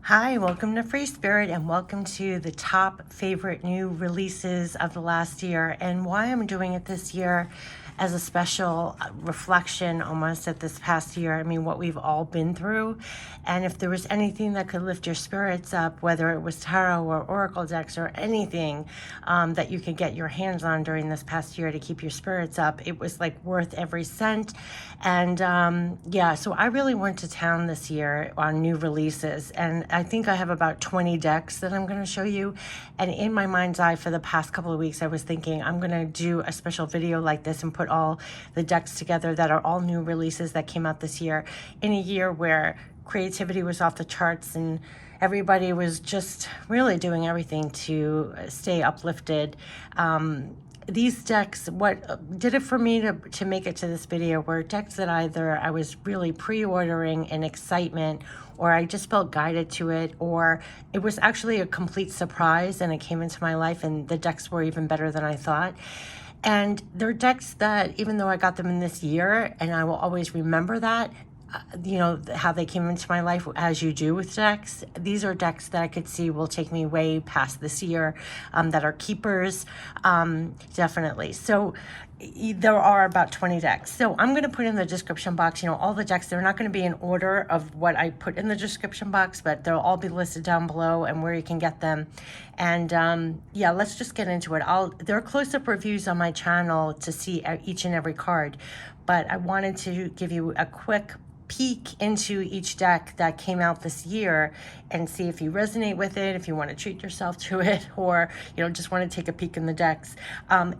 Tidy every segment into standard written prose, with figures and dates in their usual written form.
Hi, welcome to Free Spirit and welcome to the top favorite new releases of the last year, and why I'm doing it this year as a special reflection almost at this past year. I mean, what we've all been through, and if there was anything that could lift your spirits up, whether it was tarot or oracle decks or anything that you could get your hands on during this past year to keep your spirits up, it was like worth every cent. And yeah, so I really went to town this year on new releases, and I think I have about 20 decks that I'm going to show you. And in my mind's eye for the past couple of weeks, I was thinking I'm going to do a special video like this and put all the decks together that are all new releases that came out this year, in a year where creativity was off the charts and everybody was just really doing everything to stay uplifted. These decks, what did it for me to make it to this video were decks that either I was really pre-ordering in excitement, or I just felt guided to it, or it was actually a complete surprise and it came into my life and the decks were even better than I thought. And they're decks that, even though I got them in this year, and I will always remember that, you know, how they came into my life, as you do with decks. These are decks that I could see will take me way past this year, that are keepers, definitely. So there are about 20 decks. So I'm going to put in the description box, you know, all the decks. They're not going to be in order of what I put in the description box, but they'll all be listed down below and where you can get them. And yeah, let's just get into it. There are close-up reviews on my channel to see each and every card, but I wanted to give you a quick peek into each deck that came out this year and see if you resonate with it, if you want to treat yourself to it, or you know, just want to take a peek in the decks,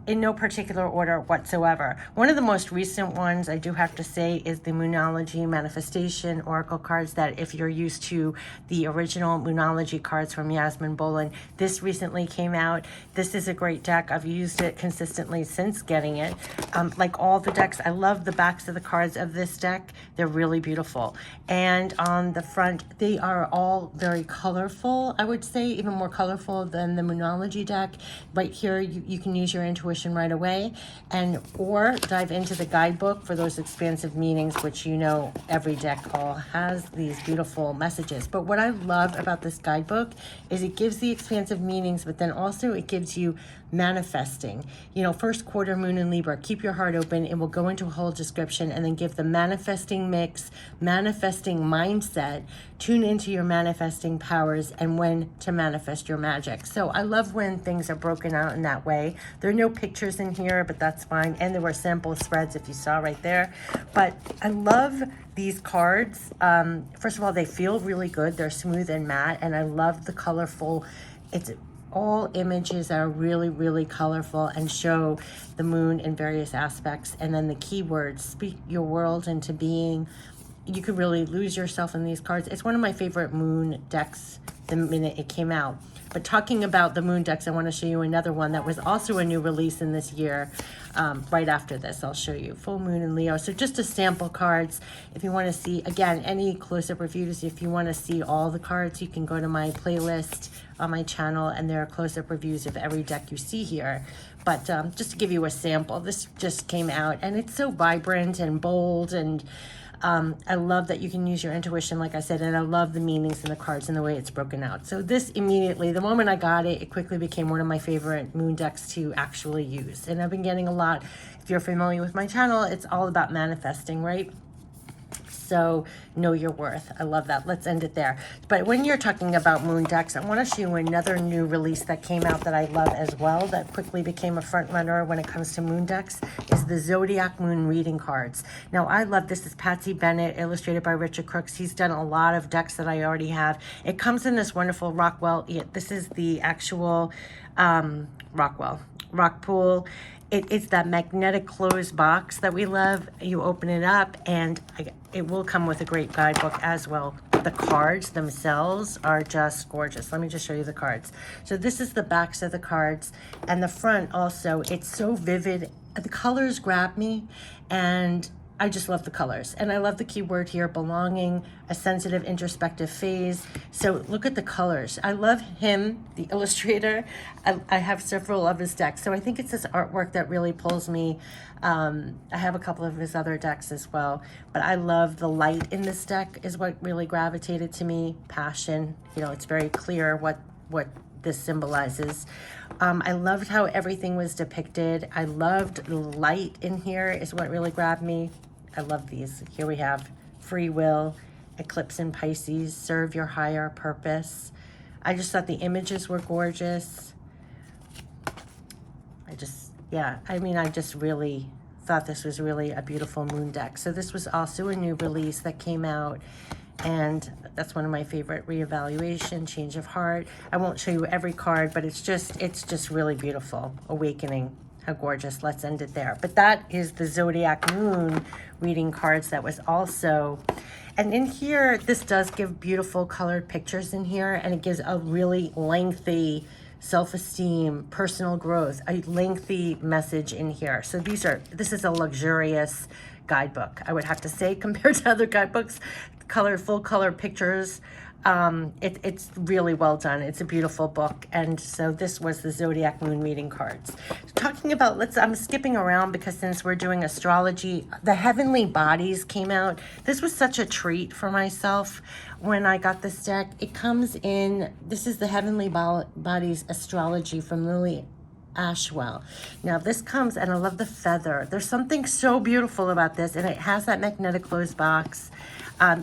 in no particular order whatsoever. One of the most recent ones, I do have to say, is the Immunology Manifestation Oracle cards, that if you're used to the original Immunology cards from Yasmin Bolin, this recently came out. This is a great deck. I've used it consistently since getting it. Like all the decks, I love the backs of the cards of this deck. They're really beautiful. And on the front, they are all very colorful. I would say even more colorful than the Immunology deck. Right here, you can use your intuition right away, or dive into the guidebook for those expansive meanings, which, you know, every deck all has these beautiful messages. But what I love about this guidebook is it gives the expansive meanings, but then also it gives you manifesting. You know, first quarter moon in Libra, keep your heart open. It will go into a whole description and then give the manifesting mix, manifesting mindset, tune into your manifesting powers, and when to manifest your magic. So I love when things are broken out in that way. There are no pictures in here, but that's fine. And there were sample spreads, if you saw right there. But I love these cards. First of all, they feel really good. They're smooth and matte, and I love the colorful. It's all images that are really, really colorful and show the moon in various aspects. And then the keywords, speak your world into being. You could really lose yourself in these cards. It's one of my favorite moon decks the minute it came out. But talking about the moon decks, I want to show you another one that was also a new release in this year. Right after this, I'll show you full moon in Leo. So just a sample cards. If you want to see, again, any close-up reviews, if you want to see all the cards, you can go to my playlist on my channel, and there are close-up reviews of every deck you see here. But just to give you a sample, this just came out, and it's so vibrant and bold, and I love that you can use your intuition, like I said, and I love the meanings in the cards and the way it's broken out. So this immediately, the moment I got it, it quickly became one of my favorite moon decks to actually use. And I've been getting a lot. If you're familiar with my channel, it's all about manifesting, right? So know your worth. I love that. Let's end it there. But when you're talking about moon decks, I want to show you another new release that came out that I love as well, that quickly became a front runner when it comes to moon decks, is the Zodiac moon reading cards. Now, I love this. Is Patsy Bennett, illustrated by Richard Crooks. He's done a lot of decks that I already have. It comes in this wonderful Rockwell. Yeah, this is the actual rock pool. It's that magnetic closed box that we love. You open it up, and it will come with a great guidebook as well. The cards themselves are just gorgeous. Let me just show you the cards. So this is the backs of the cards, and the front also. It's so vivid. The colors grab me, and I just love the colors. And I love the keyword here, belonging, a sensitive introspective phase. So look at the colors. I love him, the illustrator. I have several of his decks. So I think it's his artwork that really pulls me. I have a couple of his other decks as well. But I love the light in this deck is what really gravitated to me. Passion. You know, it's very clear what this symbolizes. I loved how everything was depicted. I loved the light in here is what really grabbed me. I love these. Here we have free will, eclipse in Pisces, serve your higher purpose. I just thought the images were gorgeous. I just really thought this was really a beautiful moon deck. So this was also a new release that came out, and that's one of my favorite. Reevaluation, change of heart. I won't show you every card, but it's just really beautiful. Awakening, how gorgeous. Let's end it there. But that is the Zodiac moon reading cards that was also, and in here, this does give beautiful colored pictures in here, and it gives a really lengthy self-esteem, personal growth, a lengthy message in here. So this is a luxurious guidebook, I would have to say, compared to other guidebooks. Full color pictures. It's really well done. It's a beautiful book. And so this was the Zodiac moon reading cards. Talking about, I'm skipping around because since we're doing astrology, the heavenly bodies came out. This was such a treat for myself when I got this deck. It comes in, this is the heavenly bodies astrology from Lily Ashwell. Now this comes, and I love the feather. There's something so beautiful about this, and it has that magnetic closed box.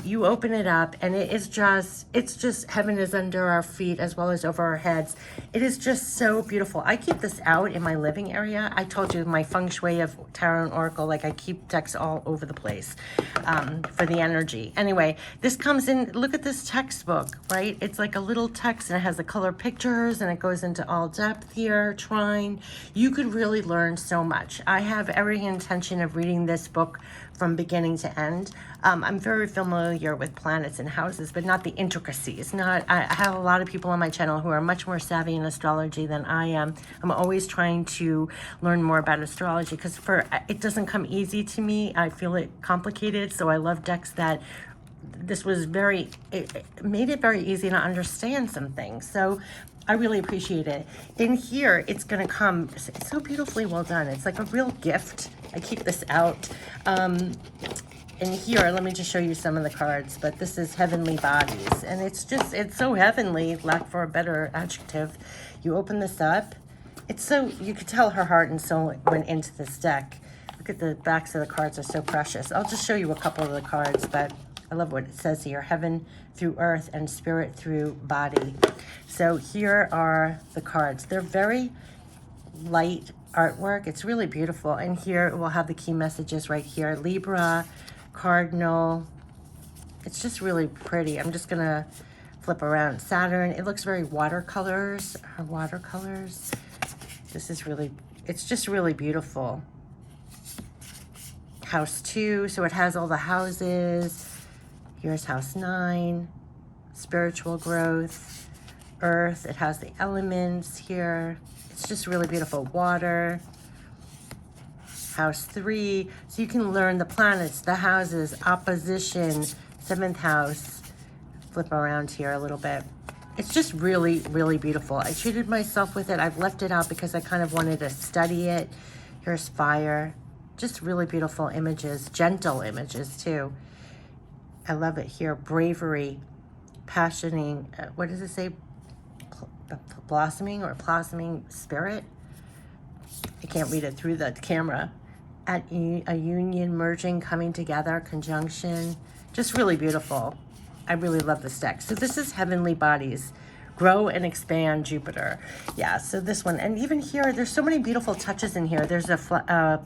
You open it up, and it's just heaven is under our feet as well as over our heads. It is just so beautiful. I keep this out in my living area. I told you my feng shui of Tarot and Oracle, like I keep decks all over the place for the energy. Anyway, this comes in, look at this textbook, right? It's like a little text, and it has the color pictures, and it goes into all depth here, trine. You could really learn so much. I have every intention of reading this book from beginning to end. I'm very familiar with planets and houses, but not the intricacies. I have a lot of people on my channel who are much more savvy in astrology than I am. I'm always trying to learn more about astrology because it doesn't come easy to me. I feel it complicated, so I love decks that this was it made it very easy to understand some things. So I really appreciate it. In here, it's going to come, it's so beautifully well done. It's like a real gift. I keep this out. In here, let me just show you some of the cards, but this is Heavenly Bodies, and it's so heavenly, lack for a better adjective. You open this up, you could tell her heart and soul went into this deck. Look at the backs of the cards are so precious. I'll just show you a couple of the cards, but I love what it says here, heaven through earth and spirit through body. So here are the cards. They're very light artwork. It's really beautiful. And here we'll have the key messages right here. Libra, Cardinal. It's just really pretty. I'm just going to flip around. Saturn. It looks very watercolors. It's just really beautiful. House 2. So it has all the houses. Here's house 9. Spiritual growth. Earth. It has the elements here. It's just really beautiful. Water. House 3. So you can learn the planets, the houses, opposition, 7th house. Flip around here a little bit. It's just really, really beautiful. I treated myself with it. I've left it out because I kind of wanted to study it. Here's fire. Just really beautiful images. Gentle images too. I love it here. Bravery. Passioning. What does it say? Blossoming spirit. I can't read it through the camera. At a union, merging, coming together, conjunction. Just really beautiful. I really love this deck. So this is Heavenly Bodies. Grow and expand Jupiter. Yeah, so this one. And even here, there's so many beautiful touches in here. There's a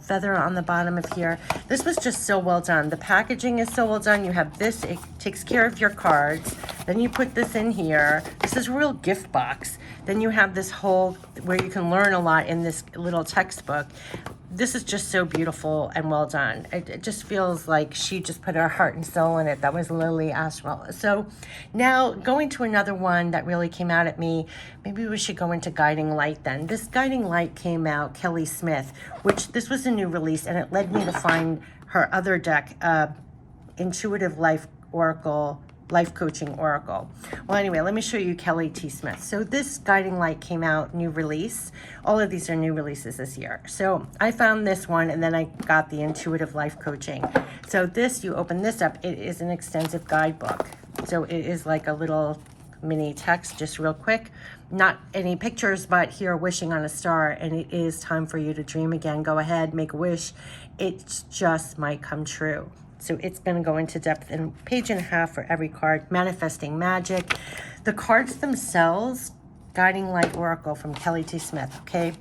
feather on the bottom of here. This was just so well done. The packaging is so well done. You have this. It takes care of your cards. Then you put this in here. This is a real gift box. Then you have this whole where you can learn a lot in this little textbook. This is just so beautiful and well done. It just feels like she just put her heart and soul in it. That was Lily Ashwell. So now going to another one that really came out at me, maybe we should go into Guiding Light then. This Guiding Light came out, Kelly Smith, which this was a new release, and it led me to find her other deck, Intuitive Life Oracle, Life Coaching Oracle. Well, anyway, let me show you Kelly T. Smith. So this Guiding Light came out, new release. All of these are new releases this year. So I found this one, and then I got the Intuitive Life Coaching. So this, you open this up, it is an extensive guidebook. So it is like a little mini text, just real quick. Not any pictures, but here, wishing on a star, and it is time for you to dream again. Go ahead, make a wish. It just might come true. So it's going to go into depth in a page and a half for every card. Manifesting magic. The cards themselves, Guiding Light Oracle from Kelly T. Smith, okay?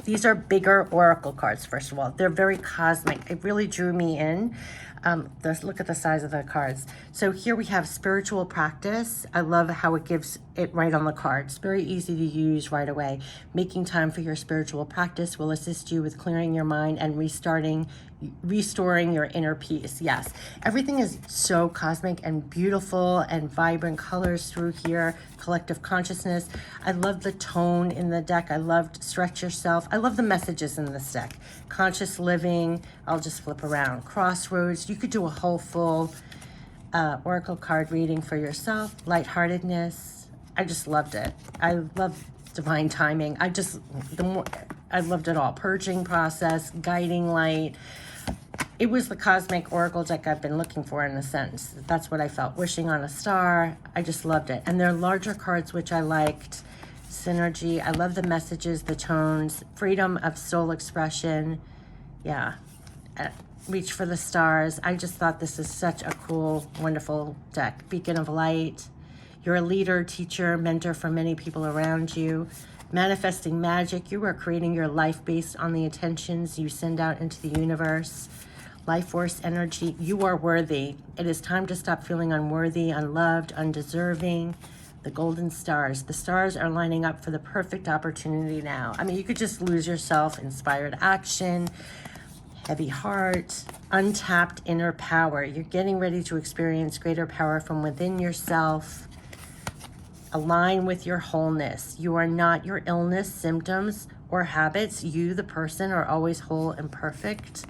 These are bigger oracle cards, first of all. They're very cosmic. It really drew me in. Look at the size of the cards. So here we have spiritual practice. I love how it gives it right on the cards. Very easy to use right away. Making time for your spiritual practice will assist you with clearing your mind and restoring your inner peace. Yes, everything is so cosmic and beautiful and vibrant colors through here. Collective consciousness. I love the tone in the deck. I loved stretch yourself. I love the messages in this deck. Conscious living. I'll just flip around. Crossroads. You could do a whole full oracle card reading for yourself. Lightheartedness. I just loved it. I love divine timing. I loved it all. Purging process, guiding light. It was the cosmic oracle deck I've been looking for, in a sense. That's what I felt. Wishing on a star. I just loved it. And there are larger cards, which I liked. Synergy. I love the messages, the tones. Freedom of soul expression. Yeah. Reach for the stars. I just thought this is such a cool, wonderful deck. Beacon of light. You're a leader, teacher, mentor for many people around you. Manifesting magic. You are creating your life based on the intentions you send out into the universe. Life force energy. You are worthy. It is time to stop feeling unworthy, unloved, undeserving. The golden stars. The stars are lining up for the perfect opportunity now. I mean, you could just lose yourself. Inspired action. Heavy heart. Untapped inner power. You're getting ready to experience greater power from within yourself. Align with your wholeness. You are not your illness, symptoms, or habits. You, the person, are always whole and perfect.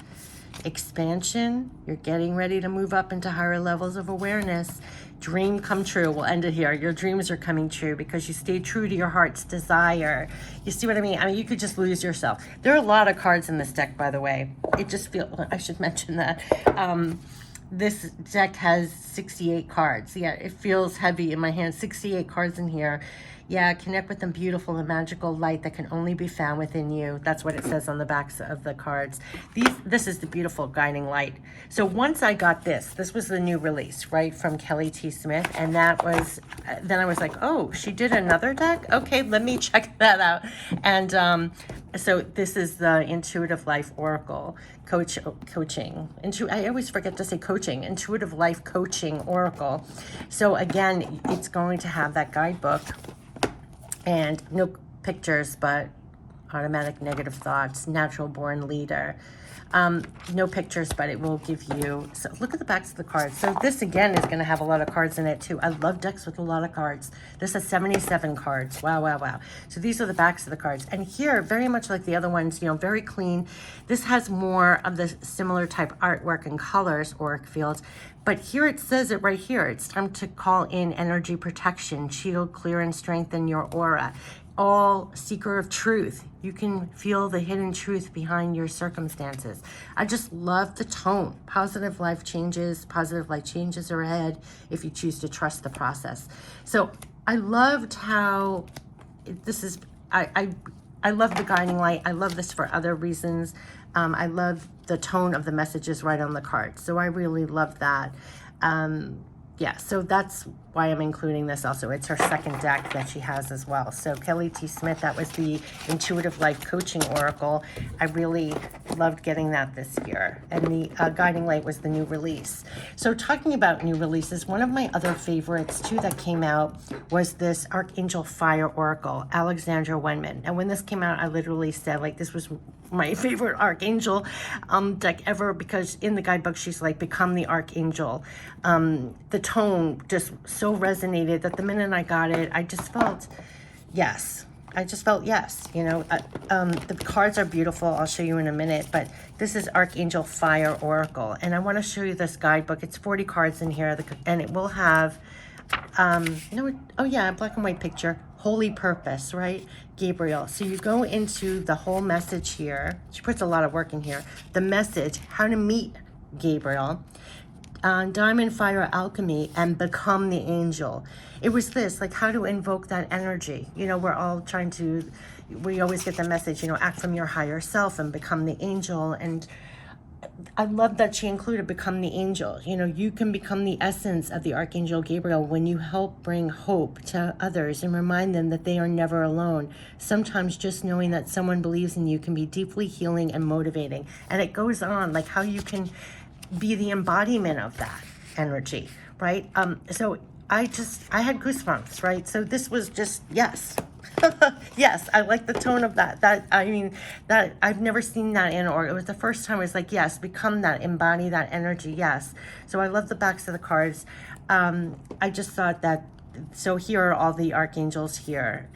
Expansion. You're getting ready to move up into higher levels of awareness. Dream come true. We'll end it here. Your dreams are coming true because you stayed true to your heart's desire. You see what I mean? I mean, you could just lose yourself. There are a lot of cards in this deck, by the way. It just feels, I should mention that. This deck has 68 cards. Yeah, it feels heavy in my hand. 68 cards in here. Yeah, connect with the beautiful and magical light that can only be found within you. That's what it says on the backs of the cards. This is the beautiful guiding light. So once I got this was the new release, right, from Kelly T. Smith. And that was, then I was like, oh, she did another deck? Okay, let me check that out. And so this is the Intuitive Life Oracle coaching. I always forget to say coaching. Intuitive Life Coaching Oracle. So again, it's going to have that guidebook and no pictures, but automatic negative thoughts, natural born leader. No pictures, but it will give you, so look at the backs of the cards. So this again is going to have a lot of cards in it too. I love decks with a lot of cards. This has 77 cards. Wow, wow, wow. So these are the backs of the cards. And here, very much like the other ones, you know, very clean. This has more of the similar type artwork and colors, auric fields. But here it says it right here. It's time to call in energy protection, shield, clear, and strengthen your aura. All seeker of truth. You can feel the hidden truth behind your circumstances. I just love the tone. Positive life changes are ahead if you choose to trust the process. So I loved how this is, I love the guiding light. I love this for other reasons. I love the tone of the messages right on the card. So I really love that. Yeah, so that's why I'm including this also. It's her second deck that she has as well. So Kelly T. Smith, that was the Intuitive Life Coaching Oracle. I really loved getting that this year. And the Guiding Light was the new release. So talking about new releases, one of my other favorites too that came out was this Archangel Fire Oracle, Alexandra Wenman. And when this came out, I literally said, like, this was my favorite Archangel deck ever, because in the guidebook, she's like, become the Archangel. The tone just so resonated that the minute I got it, I just felt, yes, I just felt yes, you know. The cards are beautiful. I'll show you in a minute, but this is Archangel Fire Oracle, and I want to show you this guidebook. It's 40 cards in here, and it will have, oh yeah, black and white picture, holy purpose, right? Gabriel. So you go into the whole message here. She puts a lot of work in here. The message, how to meet Gabriel. Diamond Fire Alchemy and become the angel. It was this, like how to invoke that energy. You know, we're all trying to, we always get the message, you know, act from your higher self and become the angel. And I love that she included become the angel. You know, you can become the essence of the Archangel Gabriel when you help bring hope to others and remind them that they are never alone. Sometimes just knowing that someone believes in you can be deeply healing and motivating. And it goes on, like how you can be the embodiment of that energy, right? So I had goosebumps, right? So this was just, yes. Yes, I like the tone of that. I mean, that I've never seen that in, or it was the first time I was like, yes, become that, embody that energy, yes. So I love the backs of the cards. I just thought that, so here are all the archangels here.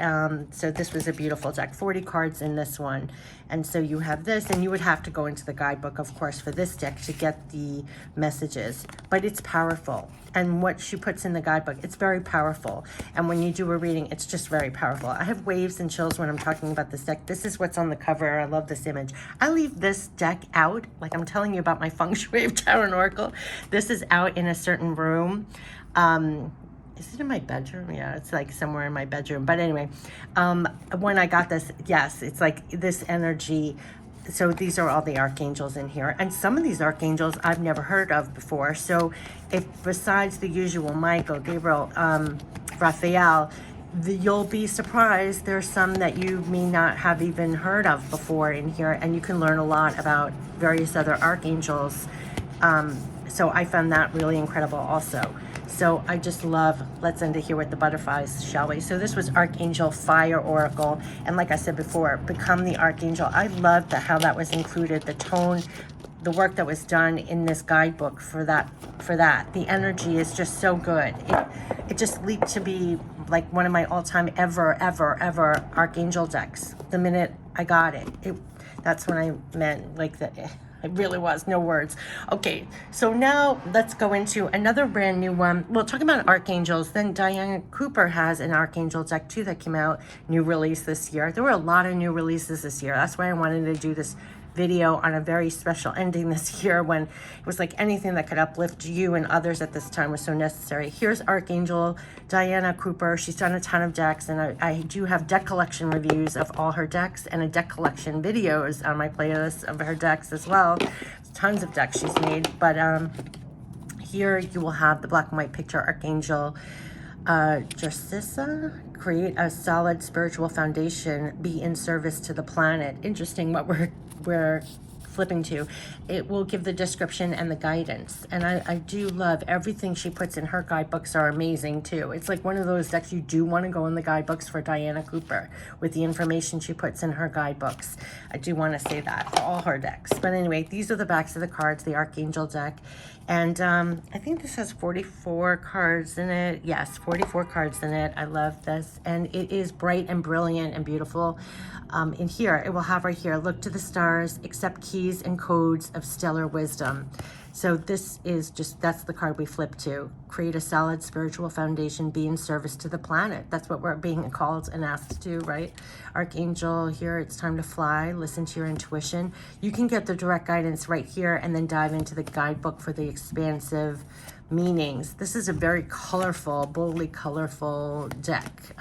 So this was a beautiful deck, 40 cards in this one. And so you have this, and you would have to go into the guidebook, of course, for this deck to get the messages. But it's powerful. And what she puts in the guidebook, it's very powerful. And when you do a reading, it's just very powerful. I have waves and chills when I'm talking about this deck. This is what's on the cover. I love this image. I leave this deck out, like I'm telling you about my feng shui of Tarot and Oracle. This is out in a certain room. Is it in my bedroom? Yeah, it's like somewhere in my bedroom. But anyway, when I got this, yes, it's like this energy. So these are all the archangels in here. And some of these archangels I've never heard of before. So if besides the usual Michael, Gabriel, Raphael, you'll be surprised. There's some that you may not have even heard of before in here. And you can learn a lot about various other archangels. So I found that really incredible also. So I just love, let's end it here with the butterflies, shall we? So this was Archangel Fire Oracle. And like I said before, become the Archangel. I love how that was included, the tone, the work that was done in this guidebook for that. The energy is just so good. It just leaped to be like one of my all-time ever Archangel decks. The minute I got it, that's when I meant like that. It really was, no words. Okay, so now let's go into another brand new one. Well, talking about archangels, then Diana Cooper has an archangel deck too that came out, new release this year. There were a lot of new releases this year. That's why I wanted to do this video on a very special ending this year when it was like anything that could uplift you and others at this time was so necessary. Here's Archangel Diana Cooper. She's done a ton of decks, and I do have deck collection reviews of all her decks and a deck collection videos on my playlist of her decks as well. Tons of decks she's made, but here you will have the black and white picture Archangel Justicia. Create a solid spiritual foundation, be in service to the planet. Interesting what we're flipping to. It will give the description and the guidance, and I do love everything she puts in her guidebooks. Are amazing too. It's like one of those decks you do want to go in the guidebooks for Diana Cooper with the information she puts in her guidebooks. I do want to say that for all her decks. But anyway, these are the backs of the cards, the Archangel deck. And I think this has 44 cards in it. Yes, 44 cards in it. I love this. And it is bright and brilliant and beautiful. In here, it will have right here, look to the stars, accept keys and codes of stellar wisdom. So this is just, that's the card we flip to. Create a solid spiritual foundation, be in service to the planet. That's what we're being called and asked to do, right? Archangel, here it's time to fly, listen to your intuition. You can get the direct guidance right here and then dive into the guidebook for the expansive meanings. This is a very colorful, boldly colorful deck.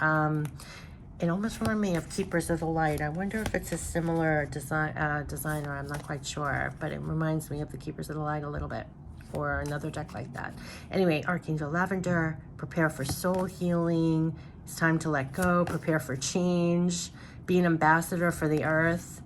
It almost reminded me of Keepers of the Light. I wonder if it's a similar designer. I'm not quite sure, but it reminds me of the Keepers of the Light a little bit, or another deck like that. Anyway, Archangel Lavender, prepare for soul healing. It's time to let go, prepare for change, be an ambassador for the earth,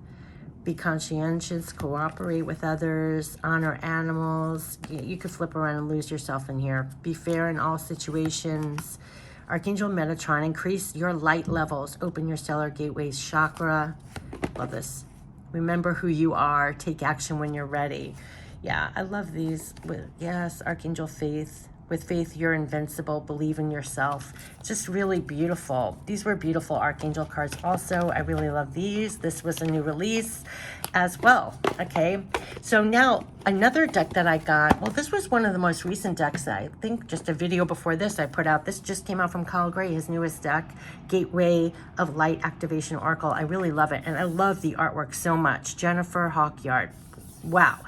be conscientious, cooperate with others, honor animals. You could flip around and lose yourself in here. Be fair in all situations. Archangel Metatron, increase your light levels, open your stellar gateways chakra. Love this. Remember who you are, take action when you're ready. Yeah, I love these. Yes, Archangel Faith, With faith, you're invincible. Believe in yourself. It's just really beautiful. These were beautiful Archangel cards also. I really love these. This was a new release as well. Okay, so now another deck that I got. Well, this was one of the most recent decks. I think just a video before this I put out. This just came out from Kyle Gray, his newest deck, Gateway of Light Activation Oracle. I really love it, and I love the artwork so much. Jennifer Hawkyard. Wow.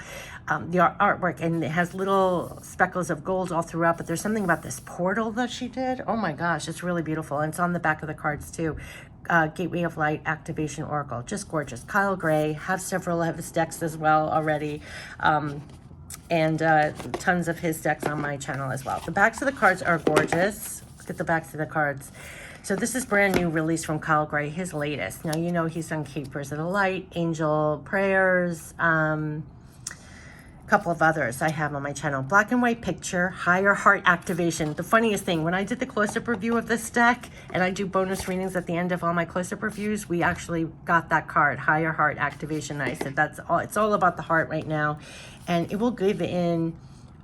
The artwork, and it has little speckles of gold all throughout, but there's something about this portal that she did. Oh my gosh, it's really beautiful. And it's on the back of the cards too. Gateway of Light Activation Oracle, just gorgeous. Kyle Gray, have several of his decks as well already, and tons of his decks on my channel as well. The backs of the cards are gorgeous. Look at the backs of the cards. So this is brand new release from Kyle Gray, his latest. Now, you know he's done Keepers of the Light, Angel Prayers, couple of others I have on my channel. Black and White Picture, Higher Heart Activation. The funniest thing, when I did the close-up review of this deck, and I do bonus readings at the end of all my close-up reviews, we actually got that card, Higher Heart Activation. I said that's all. It's all about the heart right now, and it will give in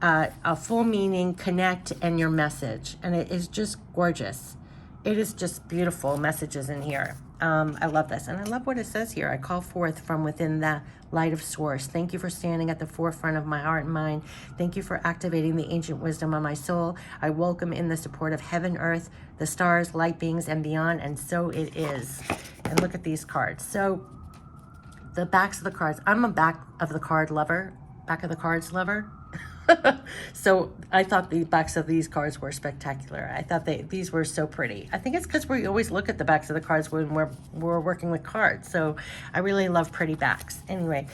a full meaning, connect, and your message, and it is just gorgeous. It is just beautiful messages in here. I love this, and I love what it says here. I call forth from within the light of source. Thank you for standing at the forefront of my heart and mind. Thank you for activating the ancient wisdom of my soul. I welcome in the support of heaven, earth, the stars, light beings, and beyond, and so it is. And look at these cards. So the backs of the cards. I'm a back of the card lover, back of the cards lover. So I thought the backs of these cards were spectacular. I thought these were so pretty. I think it's because we always look at the backs of the cards when we're working with cards. So I really love pretty backs. Anyway,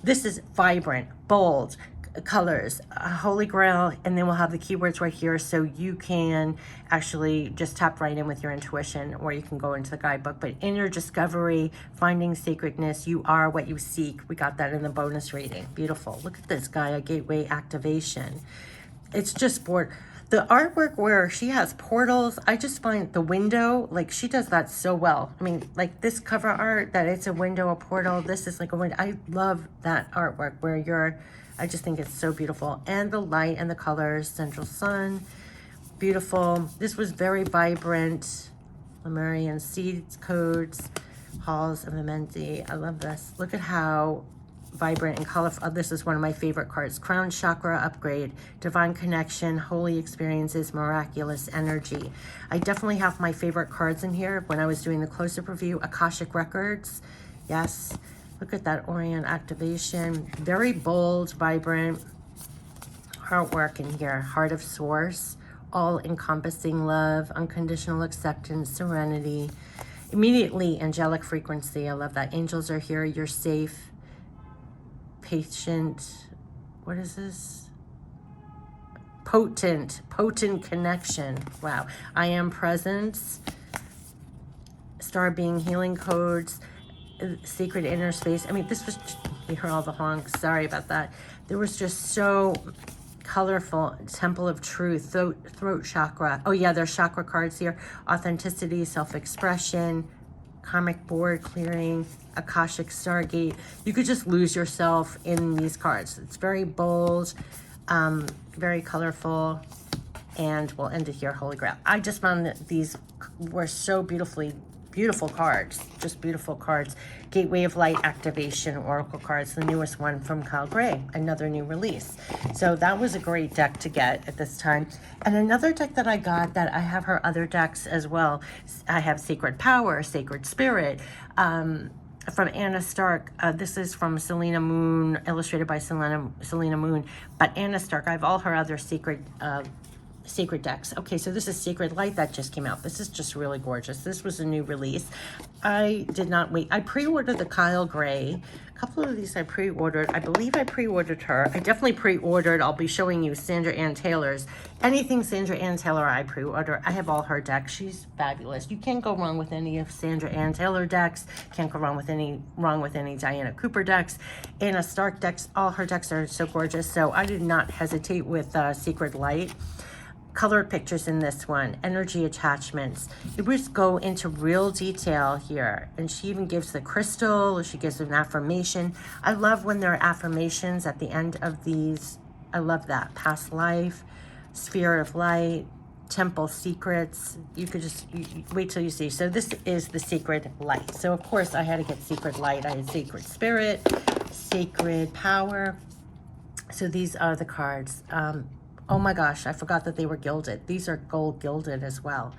this is vibrant, bold colors, Holy Grail, and then we'll have the keywords right here, so you can actually just tap right in with your intuition, or you can go into the guidebook. But inner discovery, finding sacredness, you are what you seek. We got that in the bonus reading. Beautiful. Look at this guy, a gateway activation. It's just for the artwork where she has portals. I just find the window, like she does that so well. I mean, like this cover art, that it's a window, a portal. This is like a window. I love that artwork where you're, I just think it's so beautiful. And the light and the colors, Central Sun, beautiful. This was very vibrant. Lemurian Seeds Codes, Halls of Amenti. I love this. Look at how vibrant and colorful. This is one of my favorite cards. Crown Chakra Upgrade, Divine Connection, Holy Experiences, Miraculous Energy. I definitely have my favorite cards in here. When I was doing the close-up review, Akashic Records. Yes. Look at that Orient Activation. Very bold, vibrant artwork in here. Heart of Source. All-encompassing love, unconditional acceptance, serenity. Immediately angelic frequency. I love that. Angels are here. You're safe. Patient. What is this? Potent connection. Wow. I am presence. Star being healing codes. Sacred inner space. I mean, this was just, you heard all the honks. Sorry about that. There was just so colorful. Temple of Truth, throat chakra. Oh yeah, there's chakra cards here. Authenticity, self-expression, karmic board clearing, Akashic Stargate. You could just lose yourself in these cards. It's very bold, very colorful, and we'll end it here. Holy Grail. I just found that these were so beautiful cards, just beautiful cards. Gateway of Light Activation Oracle cards, the newest one from Kyle Gray, another new release. So that was a great deck to get at this time. And another deck that I got, that I have her other decks as well. I have Sacred Power, Sacred Spirit, from Anna Stark. This is from Selena Moon, illustrated by Selena Moon. But Anna Stark, I have all her other sacred decks. Okay, so this is Sacred Light that just came out. This is just really gorgeous. This was a new release. I did not wait. I pre-ordered the Kyle Gray. A couple of these I pre-ordered. I believe I pre-ordered her. I definitely pre-ordered. I'll be showing you Sandra Ann Taylor's. Anything Sandra Ann Taylor I pre-order. I have all her decks. She's fabulous. You can't go wrong with any of Sandra Ann Taylor decks. Can't go wrong with any Diana Cooper decks. Anna Stark decks. All her decks are so gorgeous. So I did not hesitate with Sacred Light. Colored pictures in this one, energy attachments. It would go into real detail here, and she even gives the crystal, or she gives an affirmation. I love when there are affirmations at the end of these. I love that. Past life, Sphere of Light, Temple Secrets. You could just wait till you see. So this is the Sacred Light. So of course I had to get Sacred Light. I had Sacred Spirit, Sacred Power. So these are the cards. Oh my gosh, I forgot that they were gilded. These are gold gilded as well.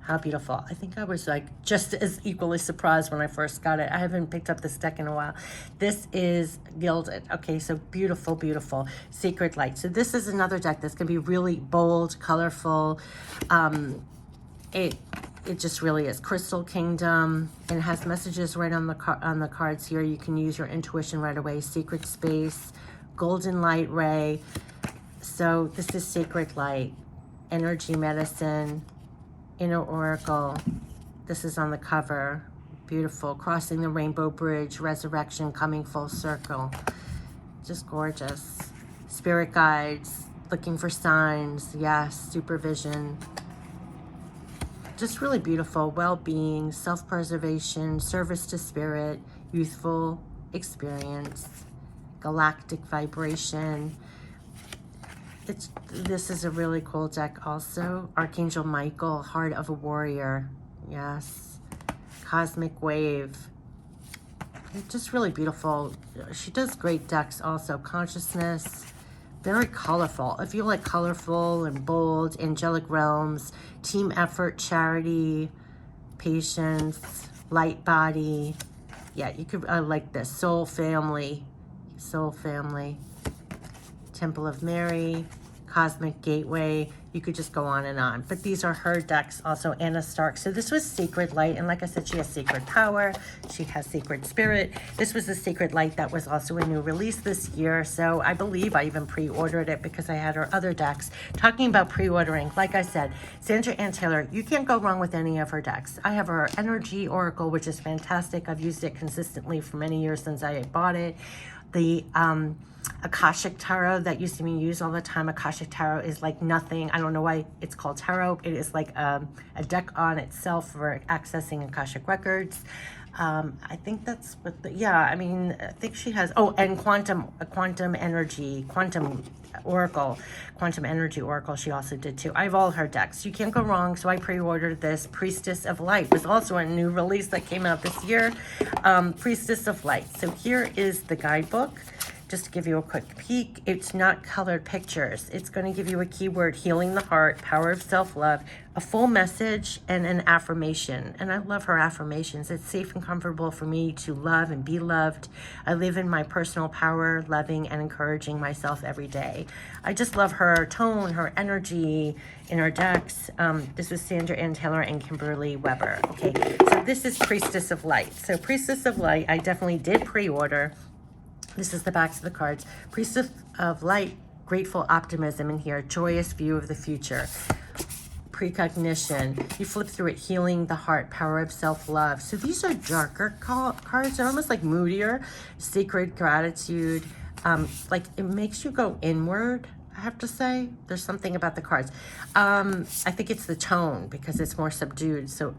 How beautiful. I think I was like just as equally surprised when I first got it. I haven't picked up this deck in a while. This is gilded. Okay, so beautiful, beautiful. Sacred Light. So this is another deck that's going to be really bold, colorful. It just really is. Crystal Kingdom. And it has messages right on the cards here. You can use your intuition right away. Sacred Space. Golden Light Ray. So this is Sacred Light. Energy Medicine. Inner Oracle. This is on the cover. Beautiful. Crossing the Rainbow Bridge. Resurrection coming full circle. Just gorgeous. Spirit Guides. Looking for signs. Yes. Supervision. Just really beautiful. Well-being. Self-preservation. Service to spirit. Youthful experience. Galactic vibration. This is a really cool deck also. Archangel Michael, Heart of a Warrior. Yes. Cosmic Wave. It's just really beautiful. She does great decks also. Consciousness. Very colorful. If you like colorful and bold, Angelic Realms, Team Effort, Charity, Patience, Light Body. Yeah, you could, I like this. Soul Family. Soul Family. Temple of Mary, Cosmic Gateway. You could just go on and on. But these are her decks also. Anna Stark. So this was Sacred Light. And like I said, she has Sacred Power. She has Sacred Spirit. This was the Sacred Light that was also a new release this year. So I believe I even pre-ordered it because I had her other decks. Talking about pre-ordering, like I said, Sandra Ann Taylor, you can't go wrong with any of her decks. I have her Energy Oracle, which is fantastic. I've used it consistently for many years since I bought it. The Akashic Tarot that used to be used all the time. Akashic Tarot is like nothing. I don't know why it's called tarot. It is like a deck on itself for accessing Akashic records. I think that's what the, yeah, I mean, I think she has, oh, and quantum energy oracle she also did too. I have all her decks. You can't go wrong. So I pre-ordered this. Priestess of Light was also a new release that came out this year. Priestess of Light. So here is the guidebook. Just to give you a quick peek, it's not colored pictures. It's going to give you a keyword: healing the heart, power of self-love, a full message, and an affirmation. And I love her affirmations. It's safe and comfortable for me to love and be loved. I live in my personal power, loving and encouraging myself every day. I just love her tone, her energy in her decks. This was Sandra Ann Taylor and Kimberly Weber. Okay, so this is Priestess of Light. So Priestess of Light, I definitely did pre-order. This is the backs of the cards. Priestess of Light, grateful optimism in here, joyous view of the future, precognition. You flip through it, healing the heart, power of self-love. So these are darker cards. They're almost like moodier. Sacred gratitude. Like it makes you go inward, I have to say. There's something about the cards. I think it's the tone because it's more subdued. So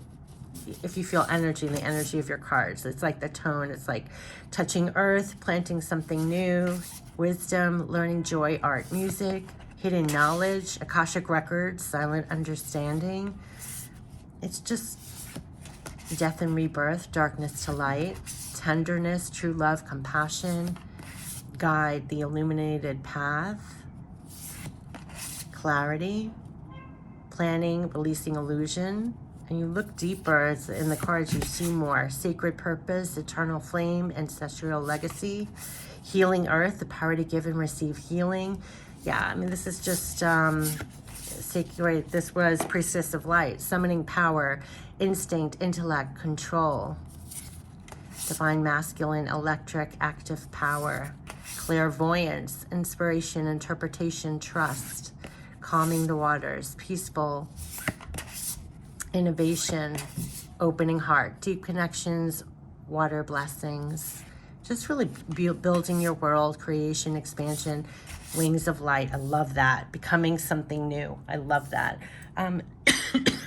if you feel energy in the energy of your cards, it's like the tone. It's like touching earth, planting something new, wisdom, learning joy, art, music, hidden knowledge, Akashic records, silent understanding. It's just death and rebirth, darkness to light, tenderness, true love, compassion, guide, the illuminated path, clarity, planning, releasing illusion. And you look deeper, it's in the cards, you see more. Sacred purpose, eternal flame, ancestral legacy, healing earth, the power to give and receive healing. Yeah, I mean, this is just sacred. This was Priestess of Light, summoning power, instinct, intellect, control, divine masculine, electric, active power, clairvoyance, inspiration, interpretation, trust, calming the waters, peaceful, innovation, opening heart, deep connections, water blessings, just really building your world, creation, expansion, wings of light. I love that. Becoming something new. I love that.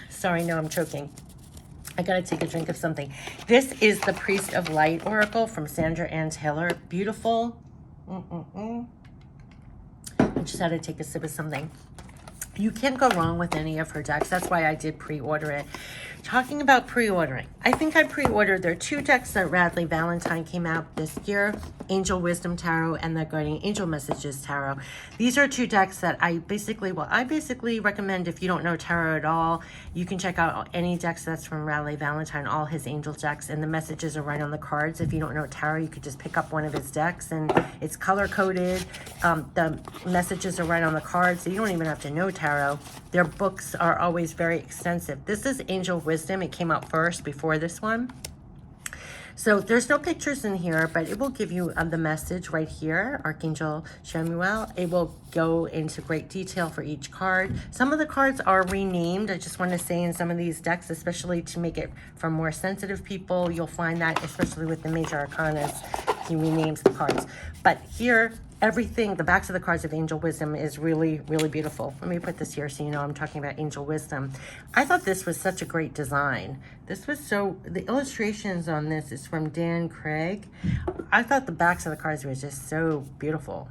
Sorry, no, I'm choking. I gotta take a drink of something. This is the Priest of Light Oracle from Sandra Ann Taylor. Beautiful. I just had to take a sip of something. You can't go wrong with any of her decks. That's why I did pre-order it. Talking about pre-ordering, I think I pre-ordered. There are two decks that Radley Valentine came out this year, Angel Wisdom Tarot and the Guardian Angel Messages Tarot. These are two decks that I basically recommend if you don't know tarot at all. You can check out any decks that's from Radley Valentine, all his angel decks, and the messages are right on the cards. If you don't know tarot, you could just pick up one of his decks, and it's color-coded. The messages are right on the cards, so you don't even have to know tarot. Their books are always very extensive. This is Angel Wisdom. It came out first before this one. So there's no pictures in here, but it will give you the message right here, Archangel Ashwell. It will go into great detail for each card. Some of the cards are renamed. I just want to say in some of these decks, especially to make it for more sensitive people, you'll find that, especially with the major arcanas, he renames the cards. But here, everything, the backs of the cards of Angel Wisdom is really, really beautiful. Let me put this here so you know I'm talking about Angel Wisdom. I thought this was such a great design. This was the illustrations on this is from Dan Craig. I thought the backs of the cards were just so beautiful.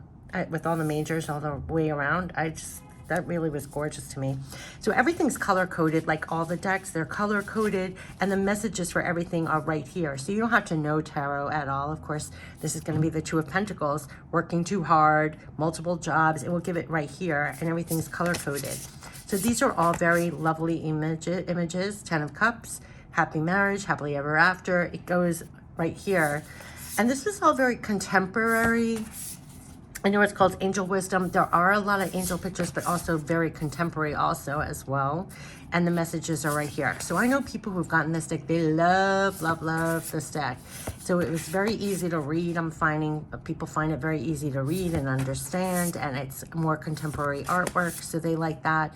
With all the majors all the way around, that really was gorgeous to me. So everything's color-coded, like all the decks, they're color-coded, and the messages for everything are right here. So you don't have to know tarot at all. Of course, this is gonna be the Two of Pentacles, working too hard, multiple jobs. It will give it right here, and everything's color-coded. So these are all very lovely images, 10 of Cups, happy marriage, happily ever after. It goes right here. And this is all very contemporary. I know it's called Angel Wisdom. There are a lot of angel pictures, but also very contemporary also as well. And the messages are right here. So I know people who've gotten this deck, they love, love, love this deck. So it was very easy to read. I'm finding people find it very easy to read and understand, and it's more contemporary artwork, so they like that.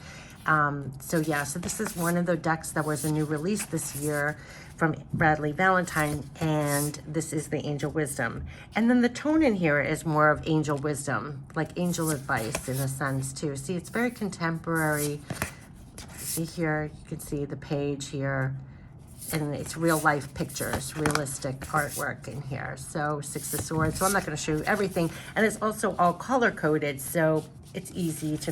So this is one of the decks that was a new release this year from Radley Valentine, and this is the Angel Wisdom. And then the tone in here is more of Angel Wisdom, like angel advice in a sense too. See, it's very contemporary. See here, you can see the page here, and it's real life pictures, realistic artwork in here. So 6 of Swords, so I'm not gonna show you everything. And it's also all color coded, so it's easy to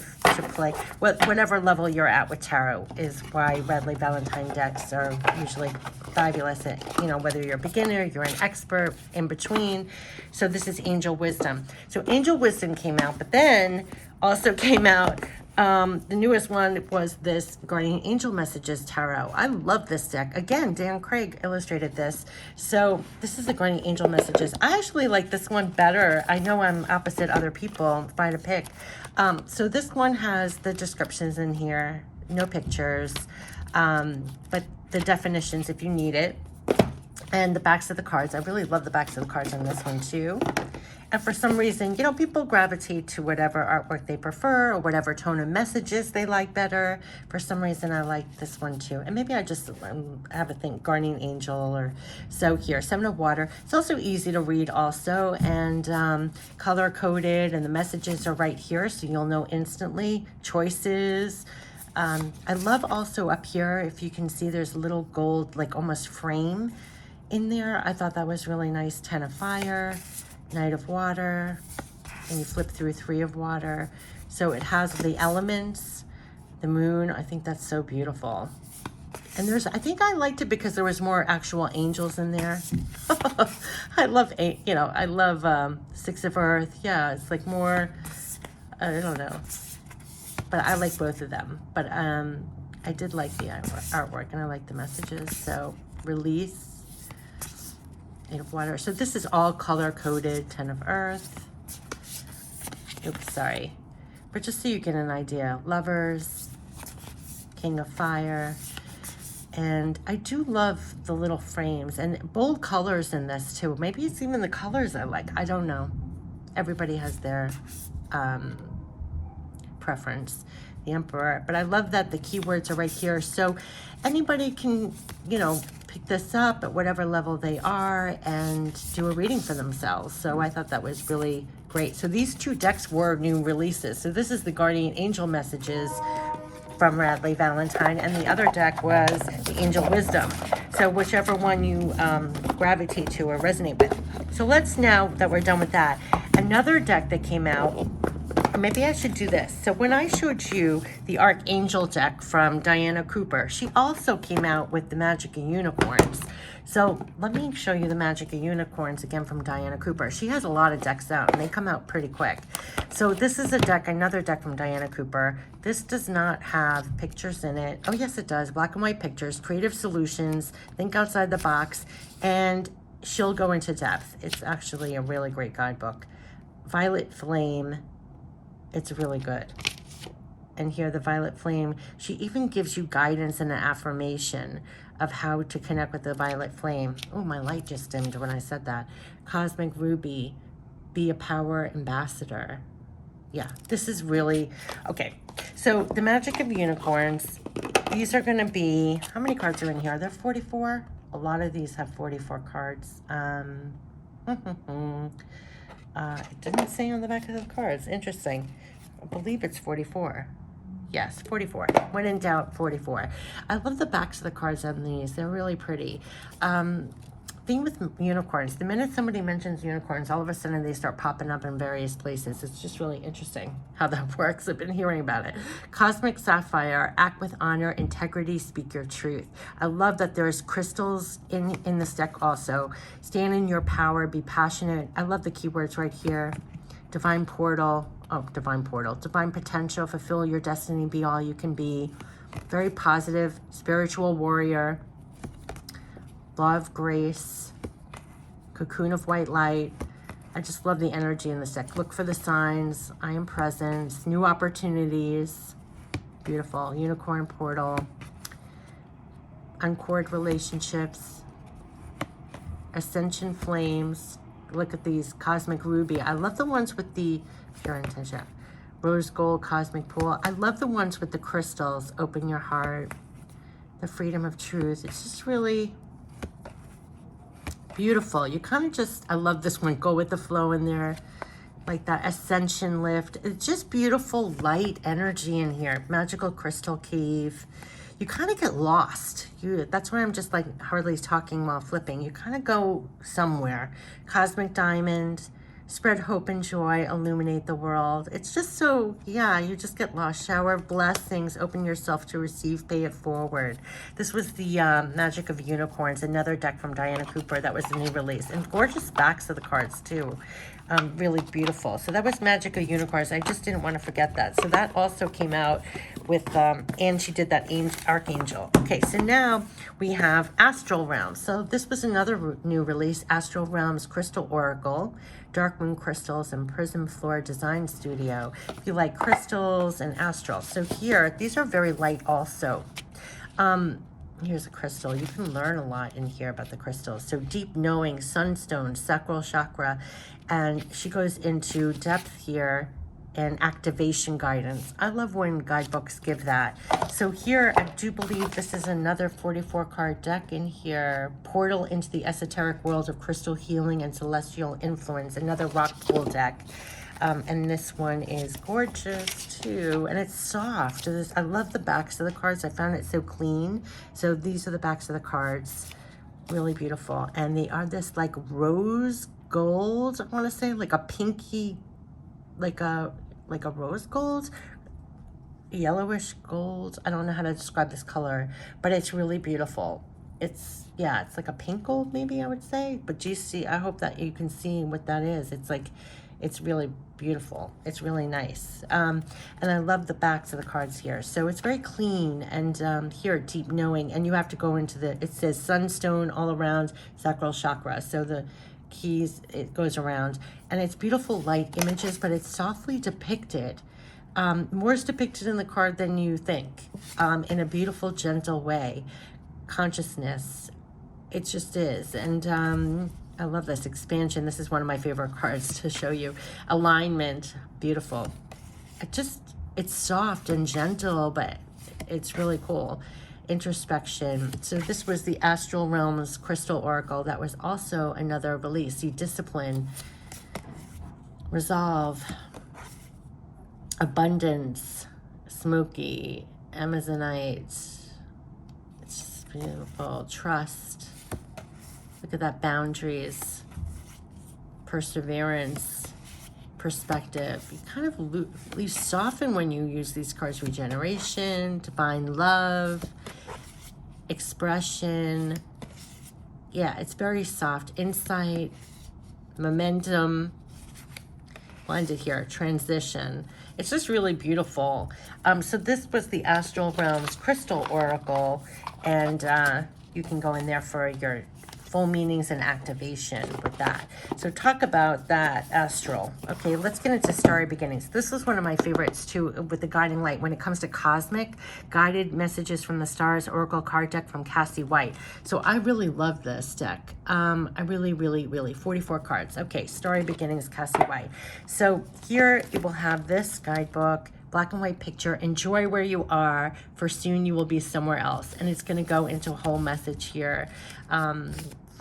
play. Whatever level you're at with tarot is why Radley Valentine decks are usually fabulous. Whether you're a beginner, you're an expert, in between. So this is Angel Wisdom. So Angel Wisdom came out, but then also came out, the newest one was this Guardian Angel Messages Tarot. I love this deck. Again, Dan Craig illustrated this. So this is the Guardian Angel Messages. I actually like this one better. I know I'm opposite other people, trying to pick. So this one has the descriptions in here, no pictures, but the definitions if you need it, and the backs of the cards. I really love the backs of the cards on this one too. And for some reason, people gravitate to whatever artwork they prefer or whatever tone of messages they like better. For some reason, I like this one too. And maybe I just have a thing, Guardian Angel or so here. 7 of Water. It's also easy to read also, and color-coded, and the messages are right here, so you'll know instantly. Choices. I love also up here, if you can see, there's a little gold, like almost frame in there. I thought that was really nice. 10 of Fire. Knight of Water, and you flip through 3 of Water. So it has the elements, the moon. I think that's so beautiful. And I think I liked it because there was more actual angels in there. I love, I love 6 of Earth. Yeah, it's like more, I don't know. But I like both of them. But I did like the artwork, and I like the messages. So Release. 8 of Water. So this is all color-coded. 10 of Earth. Oops, sorry. But just so you get an idea. Lovers. King of Fire. And I do love the little frames. And bold colors in this, too. Maybe it's even the colors I like. I don't know. Everybody has their preference. The Emperor. But I love that the keywords are right here. So anybody can, pick this up at whatever level they are and do a reading for themselves. So I thought that was really great. So these two decks were new releases. So this is the Guardian Angel Messages from Radley Valentine, and the other deck was the Angel Wisdom. So whichever one you gravitate to or resonate with. So let's, now that we're done with that, another deck that came out maybe I should do this. So when I showed you the Archangel deck from Diana Cooper, she also came out with the Magic of Unicorns. So let me show you the Magic of Unicorns again from Diana Cooper. She has a lot of decks out, and they come out pretty quick. So this is a deck, another deck from Diana Cooper. This does not have pictures in it. Oh, yes, it does. Black and white pictures, creative solutions, think outside the box, and she'll go into depth. It's actually a really great guidebook. Violet Flame. It's really good. And here, the Violet Flame, she even gives you guidance and an affirmation of how to connect with the Violet Flame. Oh, my light just dimmed when I said that. Cosmic Ruby, be a power ambassador. Yeah, this is really, okay. So the Magic of Unicorns, these are gonna be, how many cards are in here? They're 44. A lot of these have 44 cards. It didn't say on the back of the cards. Interesting. I believe it's 44. Yes, 44. When in doubt, 44. I love the backs of the cards on these. They're really pretty. Thing with unicorns, the minute somebody mentions unicorns, all of a sudden they start popping up in various places. It's just really interesting how that works. I've been hearing about it. Cosmic Sapphire, act with honor, integrity, speak your truth. I love that there's crystals in this deck also. Stand in your power, be passionate. I love the keywords right here. Divine portal. Oh, divine portal. Divine potential, fulfill your destiny, be all you can be. Very positive, spiritual warrior. Law of grace, cocoon of white light. I just love the energy in this deck. Look for the signs. I am present. New opportunities. Beautiful. Unicorn portal. Uncored relationships. Ascension flames. Look at these. Cosmic ruby. I love the ones with the pure intention. Rose gold, cosmic pool. I love the ones with the crystals. Open your heart. The freedom of truth. It's just really beautiful. You kind of just, I love this one, go with the flow in there, like that ascension lift. It's just beautiful light energy in here. Magical crystal cave. You kind of get lost. That's why I'm just like hardly talking while flipping. You kind of go somewhere. Cosmic diamond, spread hope and joy, illuminate the world. It's just so, yeah, you just get lost. Shower of blessings, open yourself to receive, pay it forward. This was the Magic of Unicorns, another deck from Diana Cooper. That was the new release. And gorgeous backs of the cards too. Really beautiful. So that was Magic of Unicorns. I just didn't want to forget that. So that also came out with, and she did that Archangel. Okay, so now we have Astral Rounds. So this was another new release, Astral Rounds Crystal Oracle, Dark Moon Crystals, and Prism Floor Design Studio. If you like crystals and astral. So here, these are very light also. Here's a crystal. You can learn a lot in here about the crystals. So deep knowing, sunstone, sacral chakra, and she goes into depth here and activation guidance. I love when guidebooks give that. So here, I do believe this is another 44 card deck in here. Portal into the esoteric world of crystal healing and celestial influence. Another rock pool deck. And this one is gorgeous too, and it's soft. I love the backs of the cards. I found it so clean. So these are the backs of the cards. Really beautiful. And they are this like rose gold, I want to say, like a pinky, like a rose gold, yellowish gold. I don't know how to describe this color, but it's really beautiful. It's, yeah, it's like a pink gold maybe, I would say. But do you see, I hope that you can see what that is. It's like, it's really beautiful. It's really nice. And I love the backs of the cards here. So it's very clean. And here, deep knowing. And you have to go into the, it says sunstone all around, sacral chakra. So the keys, it goes around. And it's beautiful light images, but it's softly depicted. More is depicted in the card than you think. In a beautiful, gentle way. Consciousness. It just is. And I love this expansion. This is one of my favorite cards to show you. Alignment, beautiful. It's soft and gentle, but it's really cool. Introspection. So this was the Astral Realms Crystal Oracle. That was also another release. See, discipline, resolve, abundance, smoky, Amazonite. It's just beautiful. Trust. Look at that, boundaries, perseverance, perspective. You kind of you soften when you use these cards. Regeneration, divine love, expression. Yeah, it's very soft. Insight, momentum, blended here, transition. It's just really beautiful. So this was the Astral Rounds Crystal Oracle, and you can go in there for your full meanings and activation with that. So talk about that astral. Okay, let's get into Starry Beginnings. This is one of my favorites too, with the guiding light when it comes to cosmic guided messages from the stars, Oracle card deck from Cassie White. So I really love this deck. I really 44 cards. Okay, Starry Beginnings, Cassie White. So here you will have this guidebook, black and white picture. Enjoy where you are, for soon you will be somewhere else. And it's going to go into a whole message here.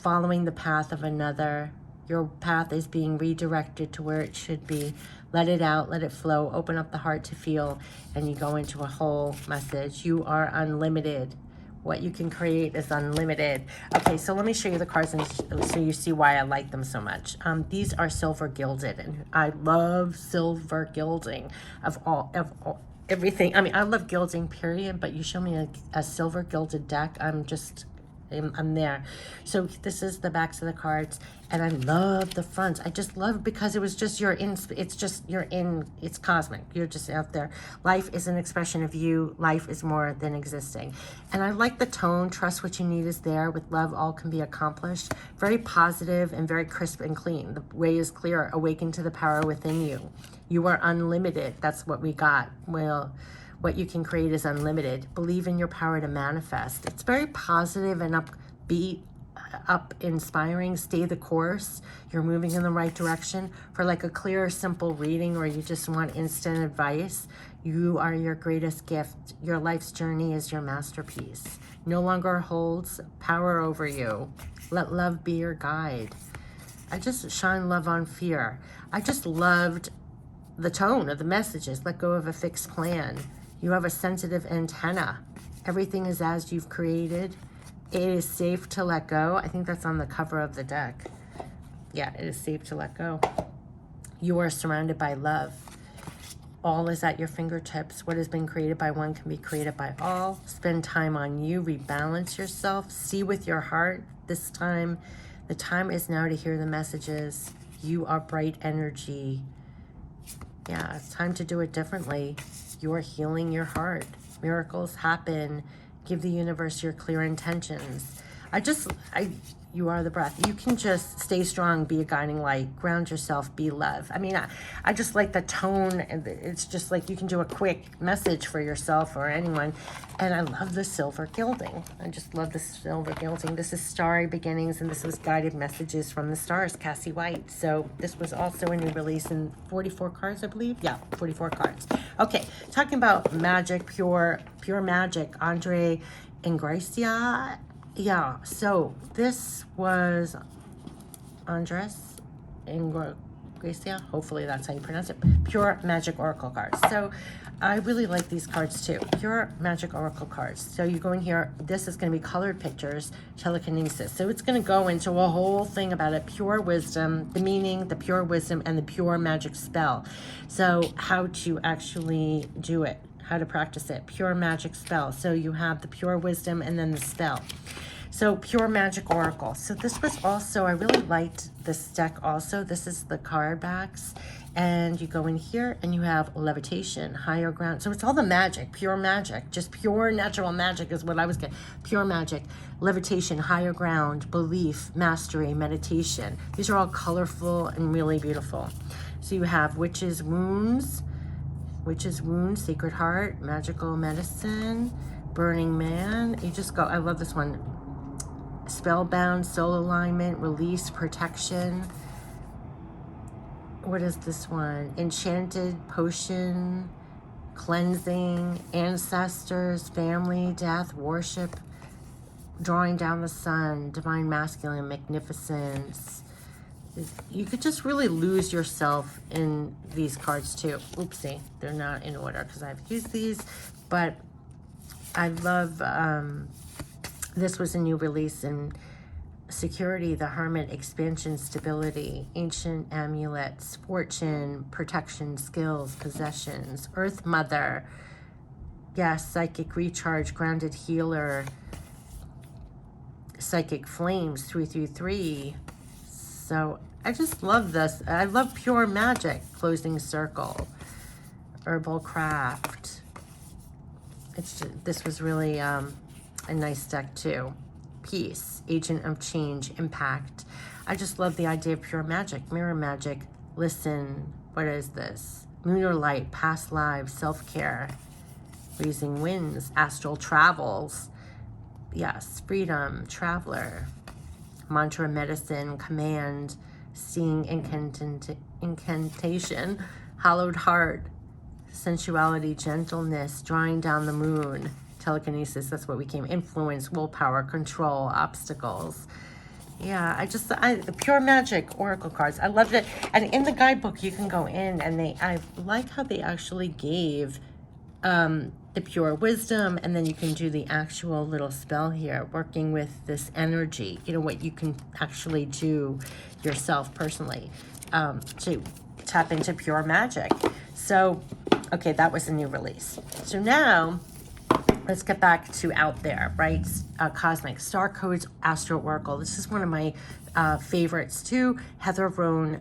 Following the path of another. Your path is being redirected to where it should be. Let it out, let it flow, open up the heart to feel, and you go into a whole message. You are unlimited. What you can create is unlimited. Okay, so let me show you the cards and so you see why I like them so much. These are silver gilded, and I love silver gilding of everything. I mean, I love gilding, period, but you show me a silver gilded deck, I'm there. So this is the backs of the cards, and I love the fronts. I just love because it was just it's cosmic. You're just out there. Life is an expression of you. Life is more than existing. And I like the tone. Trust what you need is there. With love, all can be accomplished. Very positive and very crisp and clean. The way is clear. Awaken to the power within you. You are unlimited. That's what we got. Well, what you can create is unlimited. Believe in your power to manifest. It's very positive and upbeat, inspiring. Stay the course. You're moving in the right direction. For like a clear, simple reading, or you just want instant advice, you are your greatest gift. Your life's journey is your masterpiece. No longer holds power over you. Let love be your guide. I just shine love on fear. I just loved the tone of the messages. Let go of a fixed plan. You have a sensitive antenna. Everything is as you've created. It is safe to let go. I think that's on the cover of the deck. Yeah, it is safe to let go. You are surrounded by love. All is at your fingertips. What has been created by one can be created by all. Spend time on you. Rebalance yourself. See with your heart. This time, the time is now to hear the messages. You are bright energy. Yeah, it's time to do it differently. You're healing your heart. Miracles happen. Give the universe your clear intentions. You are the breath. You can just stay strong, be a guiding light, ground yourself, be love. I mean, I just like the tone. It's just like you can do a quick message for yourself or anyone. And I love the silver gilding. I just love the silver gilding. This is Starry Beginnings, and this was Guided Messages from the Stars, Cassie White. So this was also a new release in 44 cards, I believe. Yeah, 44 cards. Okay, talking about magic, pure magic, Andre Ingracia. Yeah, so this was Andres Ingracia. Hopefully that's how you pronounce it. Pure Magic Oracle cards. So I really like these cards too. Pure Magic Oracle cards. So you go in here. This is going to be colored pictures, telekinesis. So it's going to go into a whole thing about it. Pure wisdom, the meaning, the pure wisdom, and the pure magic spell. So how to actually do it. How to practice it. Pure magic spell. So you have the pure wisdom and then the spell. So Pure Magic Oracle. So this was also, I really liked this deck also. This is the card backs. And you go in here and you have levitation, higher ground. So it's all the magic, pure magic. Just pure natural magic is what I was getting. Pure magic, levitation, higher ground, belief, mastery, meditation. These are all colorful and really beautiful. So you have Witch's Wounds, Sacred Heart, Magical Medicine, Burning Man. You just go, I love this one. Spellbound, Soul Alignment, Release, Protection. What is this one? Enchanted Potion, Cleansing, Ancestors, Family, Death, Worship, Drawing Down the Sun, Divine Masculine, Magnificence. You could just really lose yourself in these cards too. Oopsie, they're not in order because I've used these, but I love, this was a new release in security, the Hermit, expansion, stability, ancient amulets, fortune, protection, skills, possessions, Earth Mother, yes, psychic recharge, grounded healer, psychic flames, 333. So I just love this. I love pure magic, closing circle, herbal craft. It's just, this was really a nice deck too. Peace, agent of change, impact. I just love the idea of pure magic, mirror magic. Listen, what is this? Lunar light, past lives, self-care, raising winds, astral travels. Yes, freedom, traveler, mantra, medicine, command, seeing, incantation, hallowed heart, sensuality, gentleness, drawing down the moon, telekinesis, that's what we came, influence, willpower, control, obstacles. Yeah, the pure magic oracle cards, I loved it. And in the guidebook, you can go in and I like how they actually gave the pure wisdom, and then you can do the actual little spell here, working with this energy, you know, what you can actually do yourself personally to tap into pure magic. So, okay, that was a new release. So now, let's get back to out there, right? Cosmic Star Codes, Astro Oracle. This is one of my favorites too. Heather Roan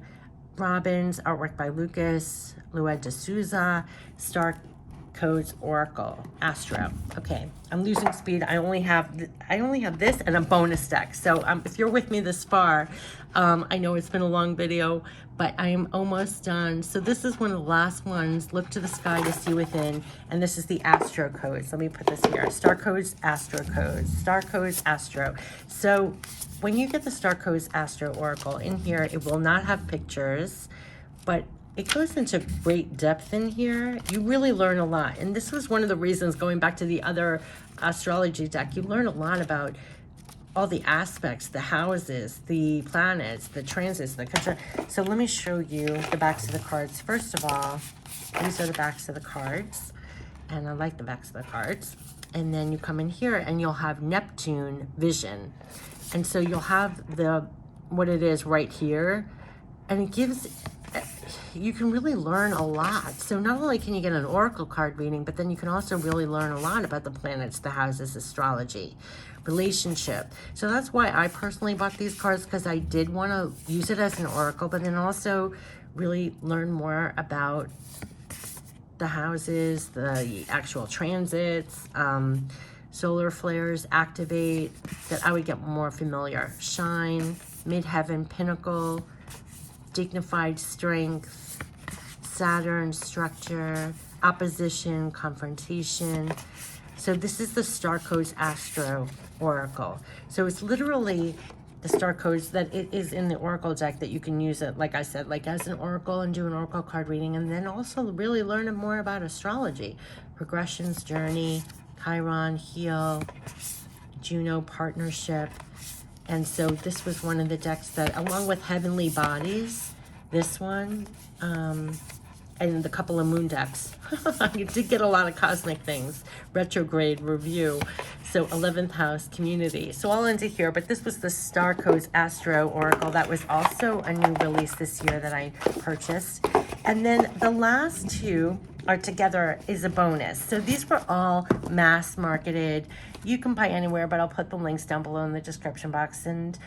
Robbins, artwork by Lucas Lued de Souza. Star Codes Oracle Astro. Okay, I'm losing speed. I only have this and a bonus deck. So if you're with me this far, I know it's been a long video, but I am almost done. So this is one of the last ones. Look to the sky to see within, and this is the Astro Codes. Let me put this here. Star Codes, Astro Codes. Star Codes, Astro. So when you get the Star Codes Astro Oracle in here, it will not have pictures, but it goes into great depth in here. You really learn a lot. And this was one of the reasons, going back to the other astrology deck, you learn a lot about all the aspects, the houses, the planets, the transits, the country. So let me show you the backs of the cards. First of all, these are the backs of the cards. And I like the backs of the cards. And then you come in here and you'll have Neptune vision. And so you'll have what it is right here. And it gives, you can really learn a lot. So not only can you get an oracle card reading, but then you can also really learn a lot about the planets, the houses, astrology, relationship. So that's why I personally bought these cards, because I did want to use it as an oracle, but then also really learn more about the houses, the actual transits, solar flares, activate, that I would get more familiar. Shine, midheaven, pinnacle, dignified strength, Saturn, structure, opposition, confrontation. So this is the Star Codes Astro Oracle. So it's literally the Star Codes that it is in the Oracle deck that you can use it, like I said, like as an oracle and do an oracle card reading, and then also really learn more about astrology, progressions, journey, Chiron, heal, Juno, partnership. And so this was one of the decks that, along with Heavenly Bodies, this one, and the couple of moon decks. You did get a lot of cosmic things. Retrograde, review. So 11th house, community. So all into here, but this was the Star Codes Astro Oracle. That was also a new release this year that I purchased. And then the last two are together is a bonus. So these were all mass marketed. You can buy anywhere, but I'll put the links down below in the description box. And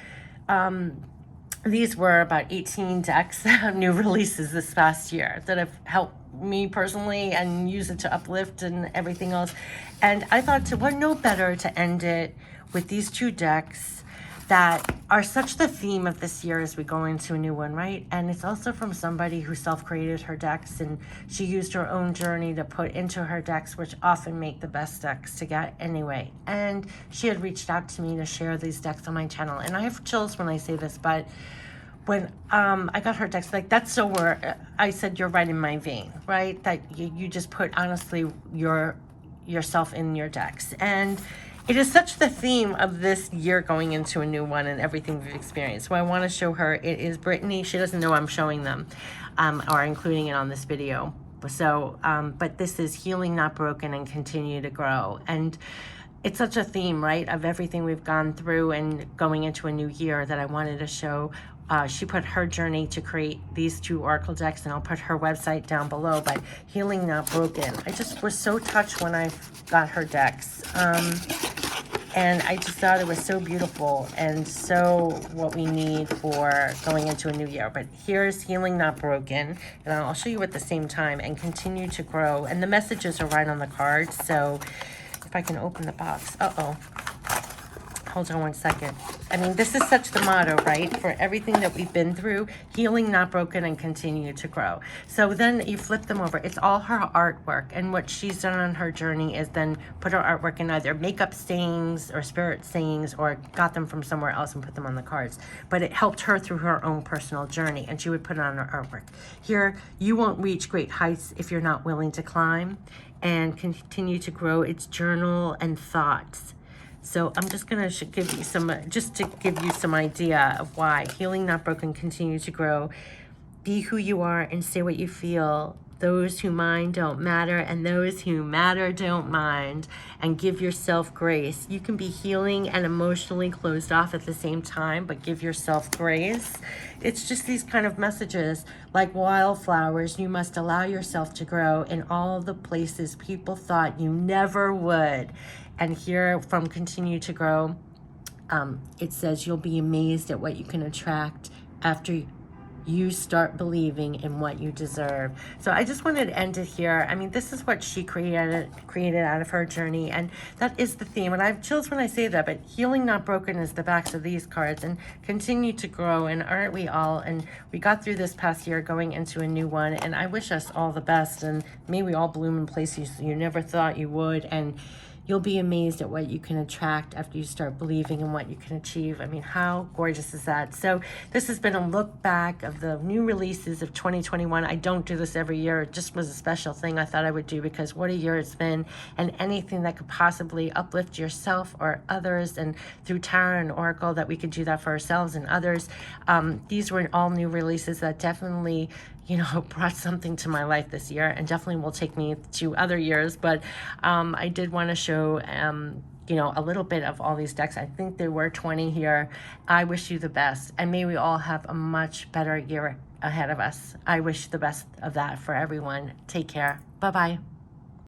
these were about 18 decks, new releases this past year that have helped me personally and use it to uplift and everything else. And I thought, what no better to end it with these two decks that are such the theme of this year as we go into a new one, right? And it's also from somebody who self-created her decks, and she used her own journey to put into her decks, which often make the best decks to get anyway. And she had reached out to me to share these decks on my channel. And I have chills when I say this, but when I got her decks, like, that's so where I said, you're right in my vein, right? That you just put, honestly, yourself in your decks. And it is such the theme of this year going into a new one and everything we've experienced. So I want to show her. It is Brittany. She doesn't know I'm showing them or including it on this video. So, but this is Healing Not Broken and Continue to Grow. And it's such a theme, right, of everything we've gone through and going into a new year that I wanted to show. She put her journey to create these 2 oracle decks, and I'll put her website down below, but Healing Not Broken. I just was so touched when I got her decks. And I just thought it was so beautiful and so what we need for going into a new year. But here's Healing Not Broken, and I'll show you at the same time, and continue to grow. And the messages are right on the cards, so if I can open the box. Uh-oh. Hold on one second. I mean, this is such the motto, right? For everything that we've been through, healing, not broken, and continue to grow. So then you flip them over. It's all her artwork. And what she's done on her journey is then put her artwork in either makeup sayings or spirit sayings, or got them from somewhere else and put them on the cards. But it helped her through her own personal journey, and she would put it on her artwork. Here, you won't reach great heights if you're not willing to climb, and continue to grow. It's journal and thoughts. So I'm just going to give you some, just to give you some idea of why. Healing Not Broken, continue to grow. Be who you are and say what you feel. Those who mind don't matter, and those who matter don't mind. And give yourself grace. You can be healing and emotionally closed off at the same time, but give yourself grace. It's just these kind of messages. Like wildflowers, you must allow yourself to grow in all the places people thought you never would. And here from Continue to Grow, it says you'll be amazed at what you can attract after you start believing in what you deserve. So I just wanted to end it here. I mean, this is what she created out of her journey, and that is the theme. And I have chills when I say that, but Healing Not Broken is the backs of these cards, and continue to grow, and aren't we all? And we got through this past year going into a new one, and I wish us all the best, and may we all bloom in places you never thought you would, and you'll be amazed at what you can attract after you start believing in what you can achieve. I mean, how gorgeous is that? So this has been a look back of the new releases of 2021. I don't do this every year. It just was a special thing I thought I would do, because what a year it's been, and anything that could possibly uplift yourself or others, and through tarot and oracle that we could do that for ourselves and others. These were all new releases that definitely, you know, brought something to my life this year, and definitely will take me to other years. But I did want to show, you know, a little bit of all these decks. I think there were 20 here. I wish you the best, and may we all have a much better year ahead of us. I wish the best of that for everyone. Take care. Bye-bye.